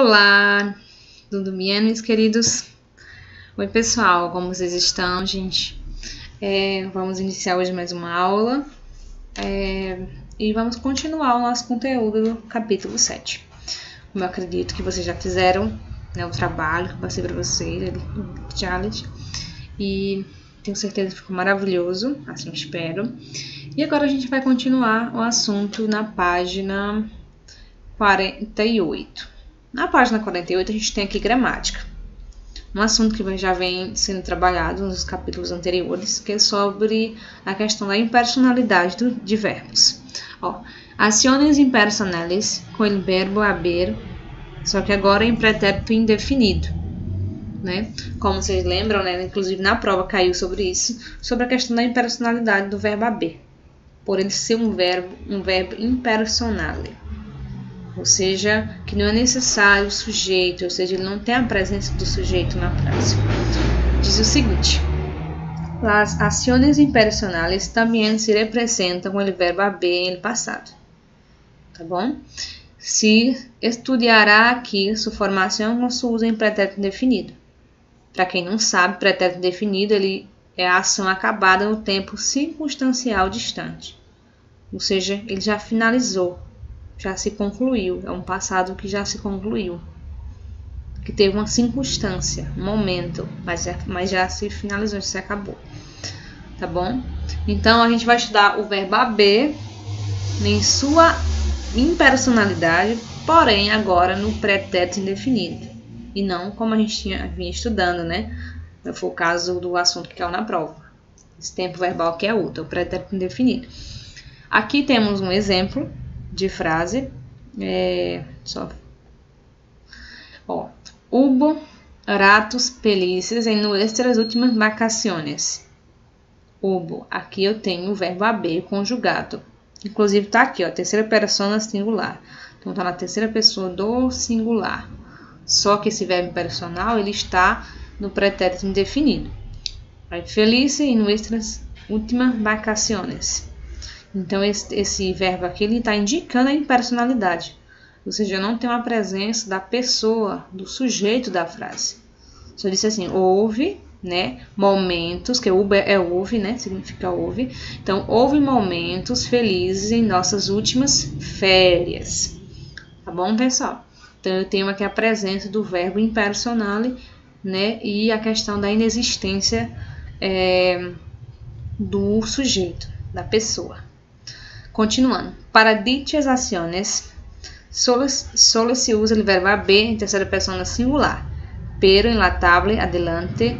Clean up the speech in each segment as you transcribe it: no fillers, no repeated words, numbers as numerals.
Olá, tudo bem, meus queridos? Oi, pessoal, como vocês estão, gente? Vamos iniciar hoje mais uma aula e vamos continuar o nosso conteúdo do capítulo 7. Como eu acredito que vocês já fizeram, né, o trabalho que eu passei para vocês, o challenge, e tenho certeza que ficou maravilhoso, assim espero. E agora a gente vai continuar o assunto na página 48. Na página 48 a gente tem aqui gramática, um assunto que já vem sendo trabalhado nos capítulos anteriores, que é sobre a questão da impersonalidade de verbos. Ações impersonais com o verbo haber, só que agora em pretérito indefinido, né? Como vocês lembram, né? Inclusive na prova caiu sobre isso, sobre a questão da impersonalidade do verbo haber, por ele ser um verbo impersonale. Ou seja, que não é necessário o sujeito, ou seja, ele não tem a presença do sujeito na frase. Diz o seguinte: as ações impersonales também se representam com o verbo haber em el passado. Tá bom? Se estudará aqui sua formação com seu uso em pretérito indefinido. Para quem não sabe, pretérito indefinido ele é a ação acabada no tempo circunstancial distante. Ou seja, ele já finalizou. Já se concluiu, é um passado que já se concluiu, que teve uma circunstância, um momento, mas já se finalizou, já se acabou, tá bom? Então, a gente vai estudar o verbo haber em sua impersonalidade, porém agora no pretérito indefinido, e não como a gente vinha estudando, né? Foi o caso do assunto que caiu na prova, esse tempo verbal que é outro, o pretérito indefinido. Aqui temos um exemplo de frase, hubo ratos felices em nuestras últimas vacaciones. Hubo, aqui eu tenho o verbo haber conjugado, inclusive tá aqui, terceira persona singular, então tá na terceira pessoa do singular, só que esse verbo personal ele está no pretérito indefinido. Felices em nuestras últimas vacaciones. Então, esse verbo aqui está indicando a impersonalidade, ou seja, não tem uma presença da pessoa, do sujeito da frase. Só disse assim, houve, né, momentos, que houve, né, significa houve. Então, houve momentos felizes em nossas últimas férias. Tá bom, pessoal? Então, eu tenho aqui a presença do verbo impersonale, né, e a questão da inexistência do sujeito, da pessoa. Continuando, para dichas ações, solo se usa o verbo haber em terceira persona singular, pero en la tabla adelante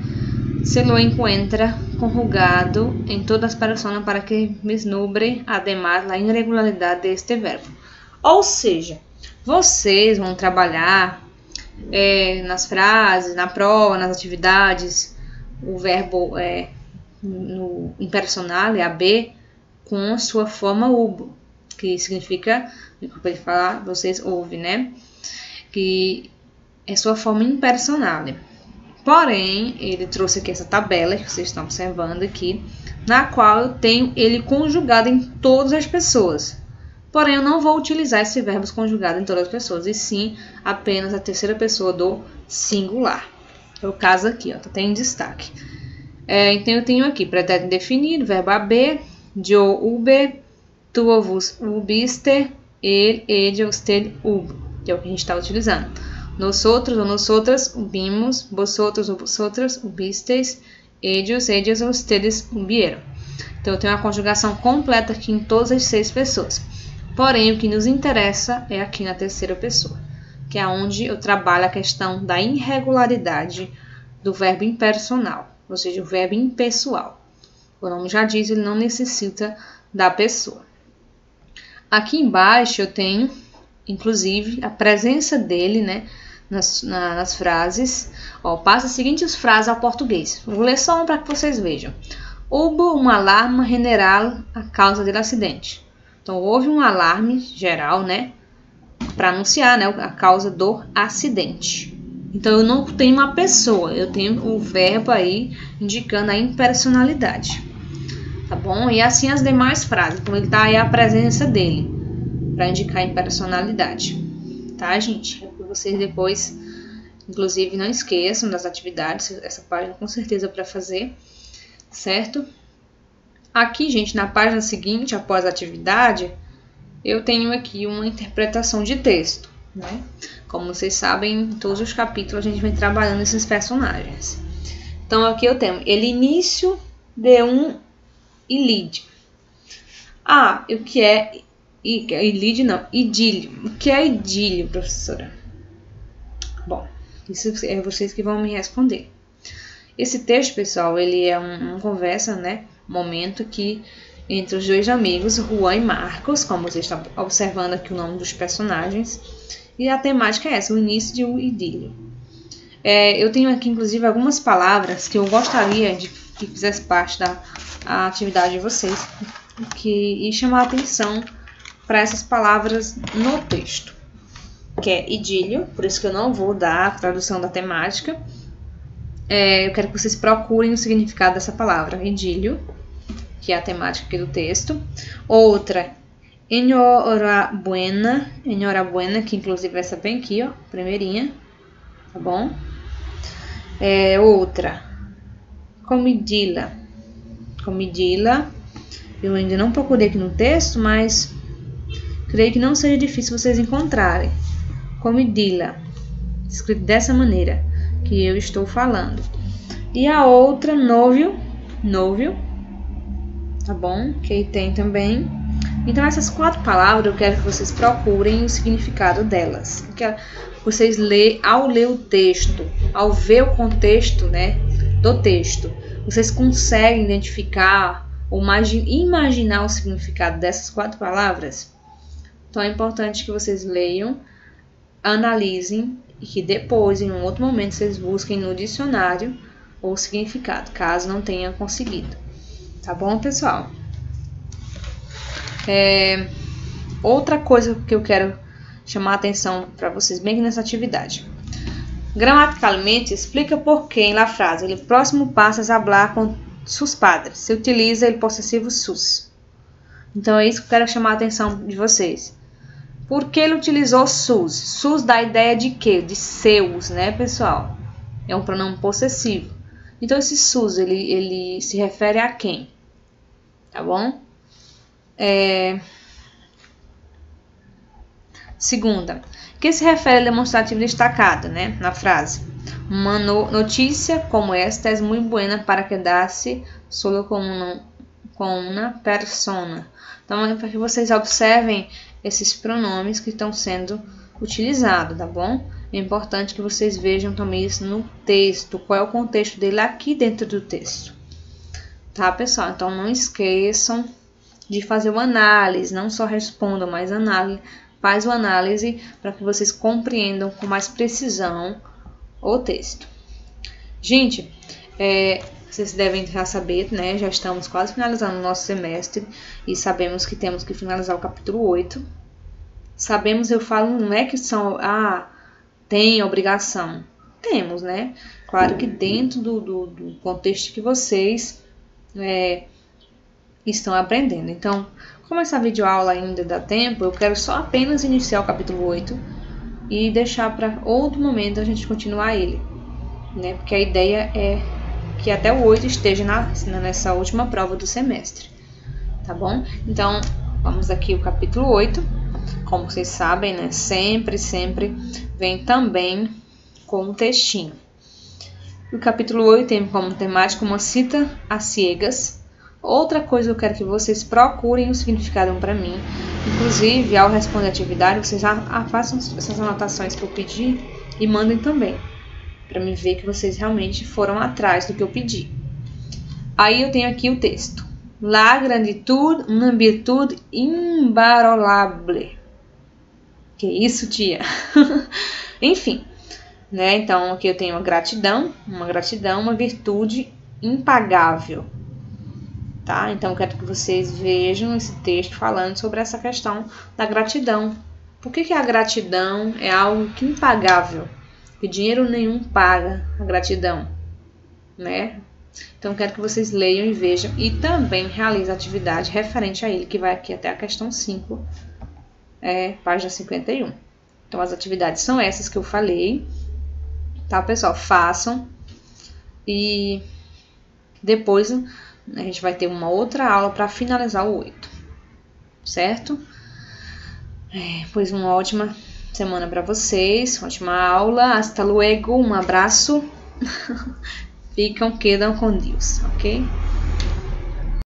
se lo encuentra conjugado em todas as personas para que vislumbre además a irregularidade deste verbo. Ou seja, vocês vão trabalhar nas frases, na prova, nas atividades, o verbo no impersonal, haber, com sua forma hubo, que significa, para falar, vocês ouvem, né? Que é sua forma impersonal. Porém, ele trouxe aqui essa tabela que vocês estão observando aqui, na qual eu tenho ele conjugado em todas as pessoas. Porém, eu não vou utilizar esse verbo conjugado em todas as pessoas, e sim apenas a terceira pessoa do singular. É o caso aqui, ó, tá em destaque. Então, eu tenho aqui pretérito indefinido, verbo haber, yo hube, tu vos hubiste, ele, ella, usted, hubo, que é o que a gente está utilizando. Nosotros ou nosotras hubimos, vosotros ou vosotras hubisteis, ellos, ellas ou ustedes hubieron. Então, eu tenho uma conjugação completa aqui em todas as 6 pessoas. Porém, o que nos interessa é aqui na terceira pessoa, que é onde eu trabalho a questão da irregularidade do verbo impersonal, ou seja, o verbo impessoal. O nome já diz, ele não necessita da pessoa. Aqui embaixo eu tenho, inclusive, a presença dele, né, nas frases. Passa as seguintes frases ao português. Vou ler só uma para que vocês vejam. Hubo uma alarma general a causa do acidente. Então, houve um alarme geral, né, para anunciar, né, a causa do acidente. Então, eu não tenho uma pessoa, eu tenho o verbo aí indicando a impersonalidade. Tá bom? E assim as demais frases, como ele tá aí a presença dele, para indicar a impersonalidade. Tá, gente? vocês depois, inclusive, não esqueçam das atividades, essa página com certeza para fazer, certo? Aqui, gente, na página seguinte, após a atividade, eu tenho aqui uma interpretação de texto, né? Como vocês sabem, em todos os capítulos a gente vem trabalhando esses personagens. Então, aqui eu tenho ele início de um ilídio. Ah, o que é ilídio? Não, idílio. O que é idílio, professora? Bom, isso é vocês que vão me responder. Esse texto, pessoal, ele é uma conversa, né? Momento que entre os dois amigos, Juan e Marcos, como você está observando aqui o nome dos personagens, e a temática é essa, o início de um idílio. Eu tenho aqui, inclusive, algumas palavras que eu gostaria de que fizesse parte da atividade de vocês e chamar a atenção para essas palavras no texto, que é idílio, por isso que eu não vou dar a tradução da temática. Eu quero que vocês procurem o significado dessa palavra, idílio, que é a temática aqui do texto. Outra, enhorabuena, que inclusive essa bem aqui, ó, primeirinha, tá bom? Outra, comidila, eu ainda não procurei aqui no texto, mas creio que não seja difícil vocês encontrarem. Comidila, escrito dessa maneira que eu estou falando. E a outra, novio, tá bom? Que aí tem também. Então, essas 4 palavras eu quero que vocês procurem o significado delas. Vocês ao ler o texto, ao ver o contexto, né, do texto, vocês conseguem identificar ou imaginar o significado dessas 4 palavras? Então, é importante que vocês leiam, analisem e que depois, em um outro momento, vocês busquem no dicionário o significado, caso não tenha conseguido. Tá bom, pessoal? Outra coisa que eu quero chamar a atenção para vocês bem aqui nessa atividade. Gramaticalmente, explica por que em la frase el próximo pasas a hablar com sus padres. Se utiliza o possessivo sus. Então, é isso que eu quero chamar a atenção de vocês. Por que ele utilizou sus? Sus dá a ideia de quê? De seus, né, pessoal? É um pronome possessivo. Então, esse sus, ele se refere a quem? Tá bom? Segunda, que se refere ao demonstrativo destacado, né, na frase. Uma notícia como esta é muito buena para quedar-se solo com uma persona. Então, é para que vocês observem esses pronomes que estão sendo utilizados, tá bom? É importante que vocês vejam também isso no texto, qual é o contexto dele aqui dentro do texto. Tá, pessoal? Então, não esqueçam de fazer uma análise, não só respondam, mas faz uma análise para que vocês compreendam com mais precisão o texto. Gente, vocês devem já saber, né? Já estamos quase finalizando o nosso semestre e sabemos que temos que finalizar o capítulo 8. Sabemos, eu falo, não é que tem obrigação. Temos, né? Claro que dentro do contexto que vocês estão aprendendo. Então, como essa videoaula ainda dá tempo, eu quero só apenas iniciar o capítulo 8 e deixar para outro momento a gente continuar ele, né? Porque a ideia é que até o 8 esteja nessa última prova do semestre, tá bom? Então, vamos aqui o capítulo 8. Como vocês sabem, né? Sempre vem também com um textinho. O capítulo 8 tem como temática uma cita às ciegas. Outra coisa que eu quero que vocês procurem o significado para mim. Inclusive, ao responder a atividade, vocês façam essas anotações que eu pedi e mandem também, para me ver que vocês realmente foram atrás do que eu pedi. Aí eu tenho aqui o texto. La gratitude, uma virtude inbarolable. Que isso, tia? Enfim, né? Então, aqui eu tenho uma gratidão, uma virtude impagável. Tá? Então, eu quero que vocês vejam esse texto falando sobre essa questão da gratidão. Por que a gratidão é algo que impagável? Que dinheiro nenhum paga a gratidão, né? Então, eu quero que vocês leiam e vejam e também realizem a atividade referente a ele, que vai aqui até a questão 5, página 51. Então, as atividades são essas que eu falei, tá, pessoal? Façam. E depois a gente vai ter uma outra aula para finalizar o 8, certo? Pois uma ótima semana para vocês, ótima aula. Hasta luego, um abraço. Quedam com Deus, ok?